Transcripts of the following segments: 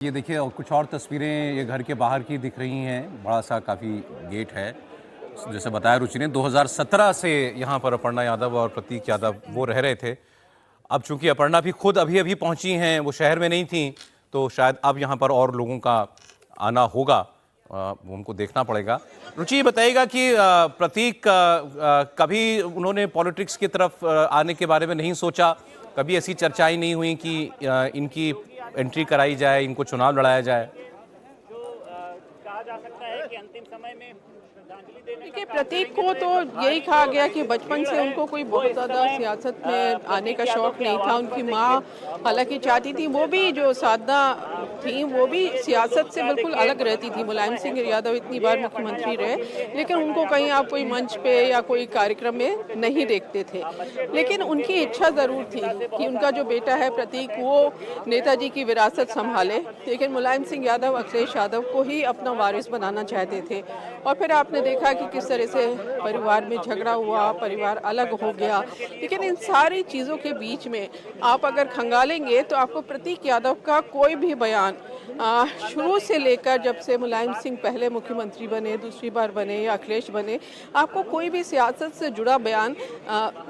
ये देखिए और कुछ और तस्वीरें ये घर के बाहर की दिख रही हैं। बड़ा सा काफ़ी गेट है। जैसे बताया रुचि ने 2017 से यहाँ पर अपर्णा यादव और प्रतीक यादव वो रह रहे थे। अब चूंकि अपर्णा भी खुद अभी-अभी पहुंची हैं, वो शहर में नहीं थी, तो शायद अब यहाँ पर और लोगों का आना होगा। वो हमको देखना पड़ेगा। रुचि ये बताइएगा कि प्रतीक कभी उन्होंने पॉलिटिक्स की तरफ आने के बारे में नहीं सोचा? कभी ऐसी चर्चाएं नहीं हुई कि इनकी एंट्री कराई जाए, इनको चुनाव लड़ाया जाए? कहा जा सकता है कि अंतिम समय में श्रद्धांजलि देने देखिए, प्रतीक को तो यही कहा गया कि बचपन से उनको कोई बहुत ज़्यादा सियासत में आने का शौक नहीं था। उनकी माँ हालांकि चाहती थी, वो भी जो साधना थी वो भी सियासत से बिल्कुल अलग रहती थी। मुलायम सिंह यादव इतनी बार मुख्यमंत्री रहे, लेकिन उनको कहीं आप कोई मंच पे या कोई कार्यक्रम में नहीं देखते थे। लेकिन उनकी इच्छा ज़रूर थी कि उनका जो बेटा है प्रतीक, वो नेताजी की विरासत संभाले। लेकिन मुलायम सिंह यादव अखिलेश यादव को ही अपना वारिस बनाना चाहते थे। और फिर आपने देखा कि किस तरह से परिवार में झगड़ा हुआ, परिवार अलग हो गया। लेकिन इन सारी चीज़ों के बीच में आप अगर खंगालेंगे तो आपको प्रतीक यादव का कोई भी बयान शुरू से लेकर, जब से मुलायम सिंह पहले मुख्यमंत्री बने, दूसरी बार बने या अखिलेश बने, आपको कोई भी सियासत से जुड़ा बयान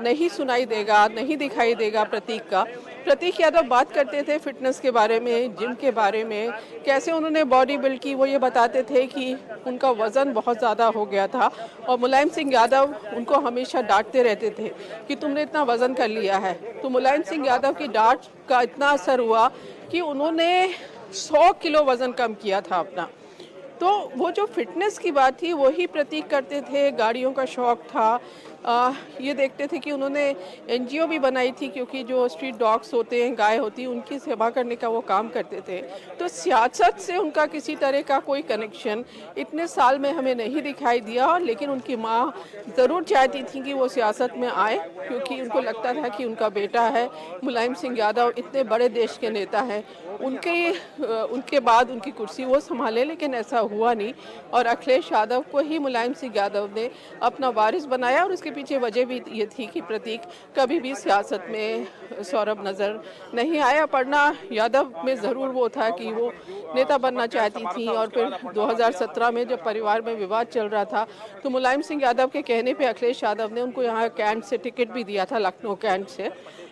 नहीं सुनाई देगा, नहीं दिखाई देगा प्रतीक का। प्रतीक यादव बात करते थे फिटनेस के बारे में, जिम के बारे में, कैसे उन्होंने बॉडी बिल्ड की। वो ये बताते थे कि उनका वज़न बहुत ज़्यादा हो गया था और मुलायम सिंह यादव उनको हमेशा डांटते रहते थे कि तुमने इतना वज़न कर लिया है। तो मुलायम सिंह यादव की डांट का इतना असर हुआ कि उन्होंने 100 किलो वज़न कम किया था अपना। तो वो जो फिटनेस की बात थी वही प्रतीक करते थे। गाड़ियों का शौक था। ये देखते थे कि उन्होंने एनजीओ भी बनाई थी, क्योंकि जो स्ट्रीट डॉग्स होते हैं, गाय होती है, उनकी सेवा करने का वो काम करते थे। तो सियासत से उनका किसी तरह का कोई कनेक्शन इतने साल में हमें नहीं दिखाई दिया। लेकिन उनकी माँ ज़रूर चाहती थी कि वो सियासत में आए, क्योंकि उनको लगता था कि उनका बेटा है मुलायम सिंह यादव, इतने बड़े देश के नेता हैं, उनके बाद उनकी कुर्सी वो संभाले। लेकिन ऐसा हुआ नहीं और अखिलेश यादव को ही मुलायम सिंह यादव ने अपना वारिस बनाया। और उसके पीछे वजह भी ये थी कि प्रतीक कभी भी सियासत में सौरभ नज़र नहीं आया। अपर्णा यादव में ज़रूर वो था कि वो नेता बनना चाहती थी। और फिर 2017 में जब परिवार में विवाद चल रहा था, तो मुलायम सिंह यादव के कहने पे अखिलेश यादव ने उनको यहाँ कैंट से टिकट भी दिया था, लखनऊ कैंट से।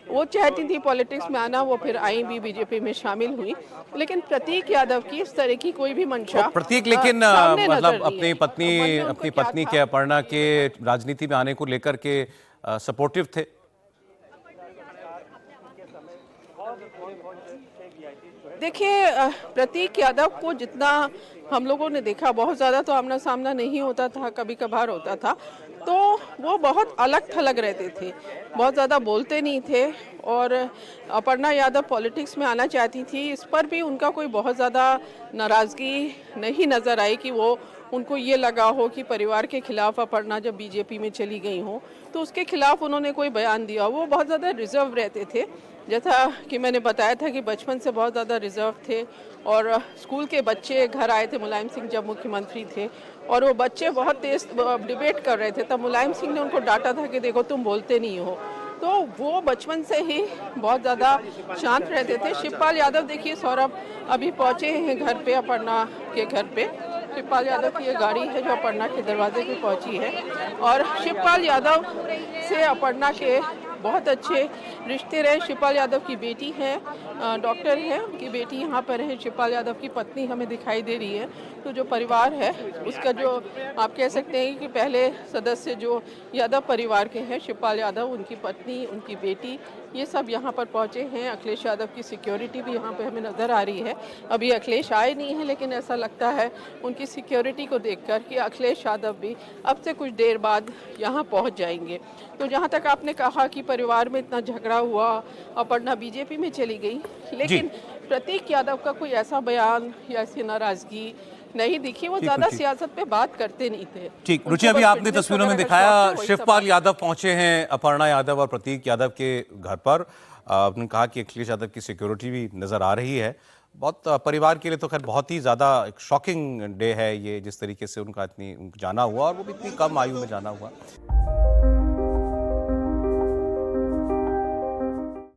वो चाहती थी पॉलिटिक्स में आना, वो फिर आई भी, बीजेपी में शामिल हुई। लेकिन प्रतीक यादव की इस तरह की कोई भी मंशा प्रतीक लेकिन मतलब अपनी पत्नी के अपर्णा के राजनीति में आने को लेकर के सपोर्टिव थे। देखिए, प्रतीक यादव को जितना हम लोगों ने देखा, बहुत ज़्यादा तो आमना सामना नहीं होता था, कभी कभार होता था, तो वो बहुत अलग थलग रहते थे, बहुत ज़्यादा बोलते नहीं थे। और अपर्णा यादव पॉलिटिक्स में आना चाहती थी, इस पर भी उनका कोई बहुत ज़्यादा नाराज़गी नहीं नज़र आई कि वो उनको ये लगा हो कि परिवार के खिलाफ अपर्णा जब बीजेपी में चली गई हो तो उसके खिलाफ उन्होंने कोई बयान दिया। वो बहुत ज़्यादा रिजर्व रहते थे, जैसा कि मैंने बताया था कि बचपन से बहुत ज़्यादा रिजर्व थे। और स्कूल के बच्चे घर आए थे मुलायम सिंह जब मुख्यमंत्री थे, और वो बच्चे बहुत तेज डिबेट कर रहे थे, तब मुलायम सिंह ने उनको डांटा था कि देखो तुम बोलते नहीं हो। तो वो बचपन से ही बहुत ज़्यादा शांत रहते थे। शिवपाल यादव, देखिए सौरभ अभी पहुँचे हैं घर पे, अपर्णा के घर पे। शिवपाल यादव की ये गाड़ी है जो अपर्णा के दरवाजे पे पहुंची है। और शिवपाल यादव से अपर्णा के बहुत अच्छे रिश्ते रहे। शिवपाल यादव की बेटी है, डॉक्टर है, उनकी बेटी यहाँ पर है। शिवपाल यादव की पत्नी हमें दिखाई दे रही है। तो जो परिवार है उसका, जो आप कह सकते हैं कि पहले सदस्य जो यादव परिवार के हैं, शिवपाल यादव, उनकी पत्नी, उनकी बेटी, ये सब यहाँ पर पहुँचे हैं। अखिलेश यादव की सिक्योरिटी भी यहाँ पे हमें नज़र आ रही है। अभी अखिलेश आए नहीं है, लेकिन ऐसा लगता है उनकी सिक्योरिटी को देखकर कि अखिलेश यादव भी अब से कुछ देर बाद यहाँ पहुँच जाएंगे। तो जहाँ तक आपने कहा कि परिवार में इतना झगड़ा हुआ, अपर्णा बीजेपी में चली गई, लेकिन प्रतीक यादव का कोई ऐसा बयान या ऐसी नाराजगी नहीं दिखी। वो ज्यादा सियासत पे बात करते नहीं थे। ठीक, रुचि अभी आपने तस्वीरों में दिखाया शिवपाल यादव पहुंचे हैं अपर्णा यादव और प्रतीक यादव के घर पर। आपने कहा कि अखिलेश यादव की सिक्योरिटी भी नजर आ रही है। बहुत परिवार के लिए तो खैर बहुत ही ज्यादा एक शॉकिंग डे है ये, जिस तरीके से उनका इतनी जाना हुआ और वो भी इतनी कम आयु में जाना हुआ।